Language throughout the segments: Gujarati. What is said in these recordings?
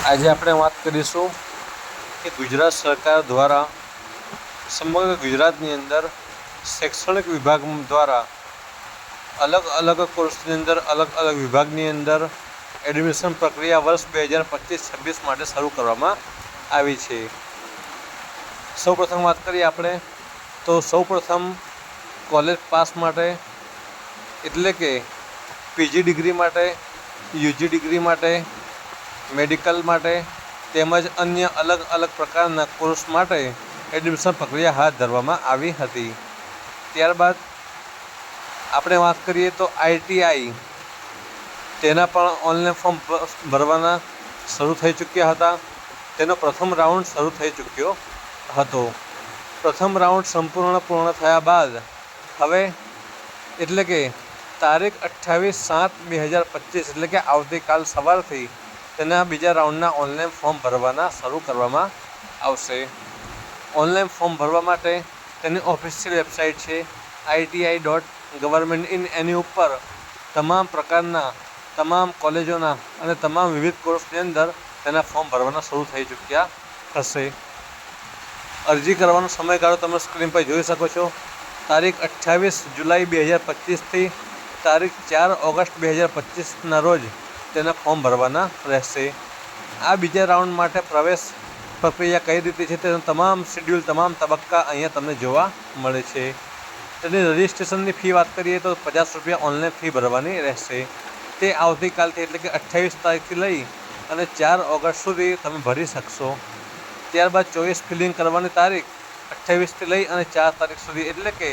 આજે આપણે વાત કરીશું કે ગુજરાત સરકાર દ્વારા સમગ્ર ગુજરાતની અંદર શૈક્ષણિક વિભાગ દ્વારા અલગ અલગ કોર્સની અંદર અલગ અલગ વિભાગની અંદર એડમિશન પ્રક્રિયા વર્ષ 2025-26 માટે શરૂ કરવામાં આવી છે. સૌપ્રથમ વાત કરીએ આપણે તો સૌપ્રથમ કોલેજ પાસ માટે એટલે કે પીજી ડિગ્રી માટે, યુજી ડિગ્રી માટે, મેડિકલ માટે તેમજ અન્ય અલગ અલગ પ્રકારના કોર્સ માટે એડમિશન પ્રક્રિયા હાથ ધરવામાં આવી હતી. ત્યારબાદ આપણે વાત કરીએ તો આઈટીઆઈ તેના પણ ઓનલાઈન ફોર્મ ભરવાના શરૂ થઈ ચૂક્યા હતા. તેનો પ્રથમ રાઉન્ડ શરૂ થઈ ચૂક્યો હતો. પ્રથમ રાઉન્ડ પૂર્ણ થયા બાદ હવે એટલે કે તારીખ 28/7/2025 એટલે કે આવતીકાલ સવારથી તેના બીજા રાઉન્ડના ઓનલાઈન ફોર્મ ભરવાના શરૂ કરવામાં આવશે. ઓનલાઈન ફોર્મ ભરવા માટે તેની ઓફિશિયલ વેબસાઇટ છે ITI.government in એની ઉપર તમામ પ્રકારના તમામ કોલેજોના અને તમામ વિવિધ કોર્સની અંદર તેના ફોર્મ ભરવાના શરૂ થઈ ચૂક્યા હશે. અરજી કરવાનો સમયગાળો તમે સ્ક્રીન પર જોઈ શકો છો. તારીખ 28 જુલાઈ 2025થી તારીખ 4 ઓગસ્ટ 2025ના રોજ તેના ફોર્મ ભરવાના રહેશે. આ બીજા રાઉન્ડ માટે પ્રવેશ પ્રક્રિયા કઈ રીતે છે તેનું તમામ શેડ્યુલ તમામ તબક્કા અહીંયા તમને જોવા મળે છે. તેની રજિસ્ટ્રેશનની ફી વાત કરીએ તો ₹50 ઓનલાઈન ફી ભરવાની રહેશે. તે આવતીકાલથી એટલે કે 28 તારીખથી લઈ અને 4 ઓગસ્ટ સુધી તમે ભરી શકશો. ત્યારબાદ ચોઈસ ફિલિંગ કરવાની તારીખ 28થી લઈ અને 4 તારીખ સુધી એટલે કે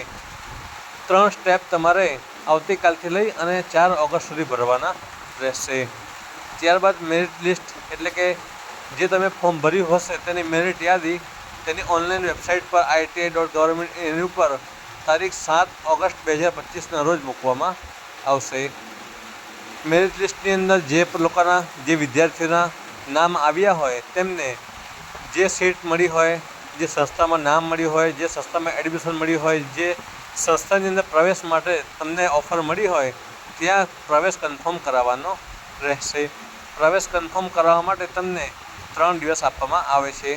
3 સ્ટેપ તમારે આવતીકાલથી લઈ અને 4 ઓગસ્ટ સુધી ભરવાના રહેશે. ત્યારબાદ મેરિટ લિસ્ટ એટલે કે જે તમે ફોર્મ ભર્યું હશે તેની મેરિટ યાદી તેની ઓનલાઈન વેબસાઇટ પર ITI.government એની ઉપર તારીખ 7 ઓગસ્ટ 2025ના રોજ મૂકવામાં આવશે. મેરિટ લિસ્ટની અંદર જે લોકોના જે વિદ્યાર્થીઓના નામ આવ્યા હોય તેમને જે સીટ મળી હોય, જે સંસ્થામાં નામ મળ્યું હોય, જે સંસ્થામાં એડમિશન મળ્યું હોય, જે સંસ્થાની અંદર પ્રવેશ માટે તમને ઓફર મળી હોય ત્યાં પ્રવેશ કન્ફર્મ કરાવવાનો રહેશે. પ્રવેશ કન્ફર્મ કરાવવા માટે તમને 3 દિવસ આપવામાં આવે છે.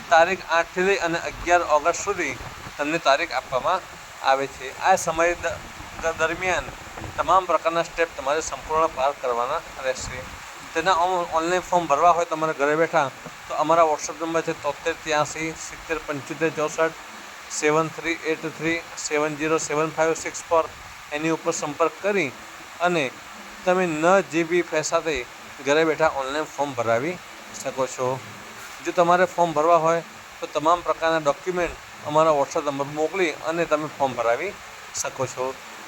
તારીખ 8થી લઈ અને 11 ઓગસ્ટ સુધી તમને તારીખ આપવામાં આવે છે. આ સમય દરમિયાન તમામ પ્રકારના સ્ટેપ તમારે સંપૂર્ણ પાર કરવાના રહેશે. તેના ઓનલાઈન ફોર્મ ભરવા હોય તમારે ઘરે બેઠા તો અમારા વોટ્સઅપ નંબર છે 7383 70 75 64 7383 707564 પર એની ઉપર સંપર્ક કરી અને તમે ન જીબી સાથે ઘરે બેઠા ઓનલાઈન ફોર્મ ભરાવી શકો છો. જો તમારે ફોર્મ ભરવા હોય તો તમામ પ્રકારના ડોક્યુમેન્ટ અમારા વોટ્સઅપ નંબર મોકલી અને તમે ફોર્મ ભરાવી શકો છો.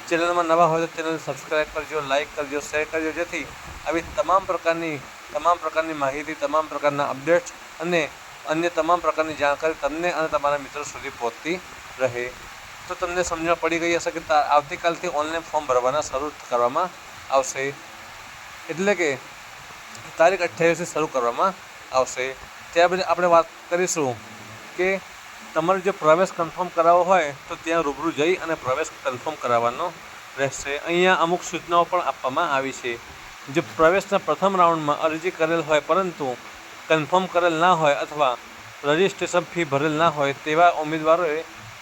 ચેનલમાં નવા હોય તો ચેનલ સબસ્ક્રાઈબ કરજો, લાઇક કરજો, શેર કરજો, જેથી આવી તમામ પ્રકારની માહિતી, તમામ પ્રકારના અપડેટ્સ અને અન્ય તમામ પ્રકારની જાણકારી તમને અને તમારા મિત્રો સુધી પહોંચતી રહે. તો તમને સમજણ પડી ગઈ હશે કે આવતીકાલથી ઓનલાઈન ફોર્મ ભરવાના શરૂ કરવામાં આવશે એટલે કે તારીખ 28થી શરૂ કરવામાં આવશે. ત્યારબાદ આપણે વાત કરીશું કે તમારે જો પ્રવેશ કન્ફર્મ કરાવવો હોય તો ત્યાં રૂબરૂ જઈ અને પ્રવેશ કન્ફર્મ કરાવવાનો રહેશે. અહીંયા અમુક સૂચનાઓ પણ આપવામાં આવી છે. જે પ્રવેશના પ્રથમ રાઉન્ડમાં અરજી કરેલ હોય પરંતુ કન્ફર્મ કરેલ ના હોય અથવા રજિસ્ટ્રેશન ફી ભરેલ ના હોય તેવા ઉમેદવારોએ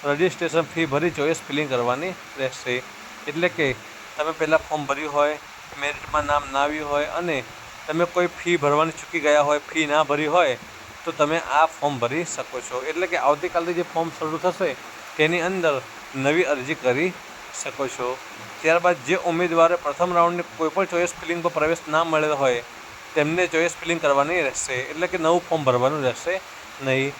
રજિસ્ટ્રેશન ફી ભરી ચોઈસ ફિલિંગ કરવાની રહેશે. એટલે કે તમે પહેલાં ફોર્મ ભર્યું હોય, મેરિટમાં નામ ના આવ્યું હોય અને તમે કોઈ ફી ભરવાની ચૂકી ગયા હોય, ફી ના ભરી હોય તો તમે આ ફોર્મ ભરી શકો છો. એટલે કે આવતીકાલથી જે ફોર્મ શરૂ થશે તેની અંદર નવી અરજી કરી શકો છો. ત્યારબાદ જે ઉમેદવારે પ્રથમ રાઉન્ડની કોઈપણ ચોઈસ ફિલિંગ પર પ્રવેશ ના મળેલો હોય તેમને ચોઈસ ફિલિંગ કરવાની રહેશે. એટલે કે નવું ફોર્મ ભરવાનું રહેશે નહીં.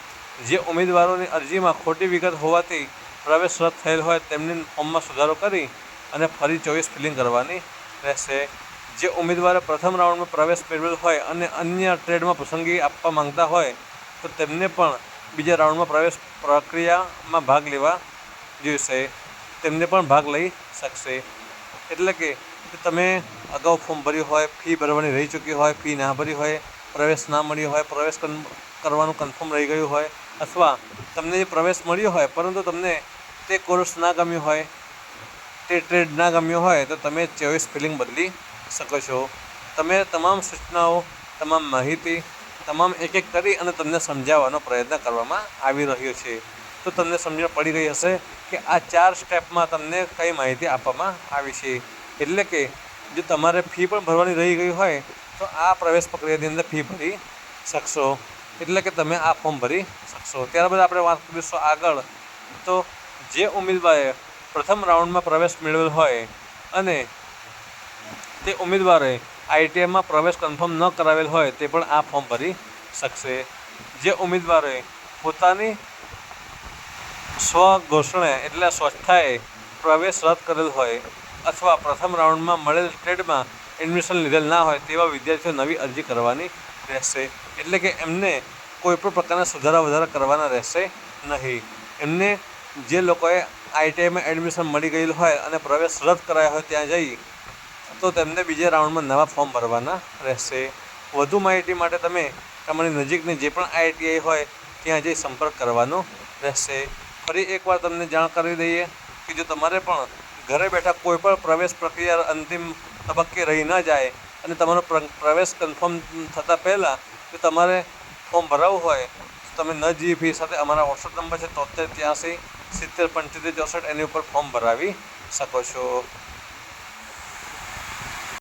જે ઉમેદવારોની અરજીમાં ખોટી વિગત હોવાથી પ્રવેશ રદ થયેલ હોય તેમની ફોર્મમાં સુધારો કરી અને ફરી ચોઈસ ફિલિંગ કરવાની રહેશે. જે ઉમેદવારે પ્રથમ રાઉન્ડમાં પ્રવેશ મેળવેલ હોય અને અન્ય ટ્રેડમાં પસંદગી આપવા માંગતા હોય તો તેમને પણ બીજા રાઉન્ડમાં પ્રવેશ પ્રક્રિયામાં ભાગ લેવા જોઈશે. તેમને પણ ભાગ લઈ શકશે. એટલે કે તમે અગાઉ ફોર્મ ભર્યું હોય, ફી ભરવાની રહી ચૂકી હોય, ફી ના ભરી હોય, પ્રવેશ ના મળ્યો હોય, પ્રવેશ કરવાનું કન્ફર્મ રહી ગયું હોય અથવા તમને જે પ્રવેશ મળ્યો હોય પરંતુ તમને તે કોર્સ ના ગમ્યો હોય, તે ટ્રેડ ના ગમ્યો હોય તો તમે ચોઈસ ફિલિંગ બદલી શકો છો. તમે તમામ સૂચનાઓ, તમામ માહિતી, તમામ એક એક કરી અને તમને સમજાવવાનો પ્રયત્ન કરવામાં આવી રહ્યો છે. તો તમને સમજણ પડી ગઈ હશે કે આ 4 સ્ટેપમાં તમને કઈ માહિતી આપવામાં આવી છે. એટલે કે જો તમારે ફી પણ ભરવાની રહી ગઈ હોય તો આ પ્રવેશ પ્રક્રિયાની અંદર ફી ભરી શકશો. એટલે કે તમે આ ફોર્મ ભરી શકશો. ત્યારબાદ આપણે વાત કરીશું આગળ. તો જે ઉમેદવારે પ્રથમ રાઉન્ડમાં પ્રવેશ મેળવેલ હોય અને તે ઉમેદવારે ITIમાં પ્રવેશ કન્ફર્મ ન કરાવેલ હોય તે પણ આ ફોર્મ ભરી શકશે. જે ઉમેદવારે પોતાની સ્વઘોષણા એટલે સ્વચ્છાએ પ્રવેશ રદ કરેલ હોય અથવા પ્રથમ રાઉન્ડમાં મળેલ ટ્રેડમાં એડમિશન લીધેલ ના હોય તેવા વિદ્યાર્થીઓ નવી અરજી કરવાની રહેશે. એટલે કે એમને કોઈપણ પ્રકારના સુધારા વધારા કરવાના રહેશે નહીં. એમને જે લોકોએ ITIમાં એડમિશન મળી ગયેલું હોય અને પ્રવેશ રદ કરાયો હોય ત્યાં જઈ તો તેમને બીજા રાઉન્ડમાં નવા ફોર્મ ભરવાના રહેશે. વધુ માહિતી માટે તમે તમારી નજીકની જે પણ ITI હોય ત્યાં જઈ સંપર્ક કરવાનો રહેશે. ફરી એકવાર તમને જાણ કરી દઈએ કે જો તમારે પણ ઘરે બેઠા કોઈ પણ પ્રવેશ પ્રક્રિયા અંતિમ તબક્કે રહી ન જાય અને તમારો પ્રવેશ કન્ફર્મ થતાં પહેલાં જો તમારે ફોર્મ ભરાવવું હોય તો તમે ન ફી સાથે અમારા વોટ્સઅપ નંબર છે 73 83 70 75 64 એની ઉપર ફોર્મ ભરાવી શકો છો.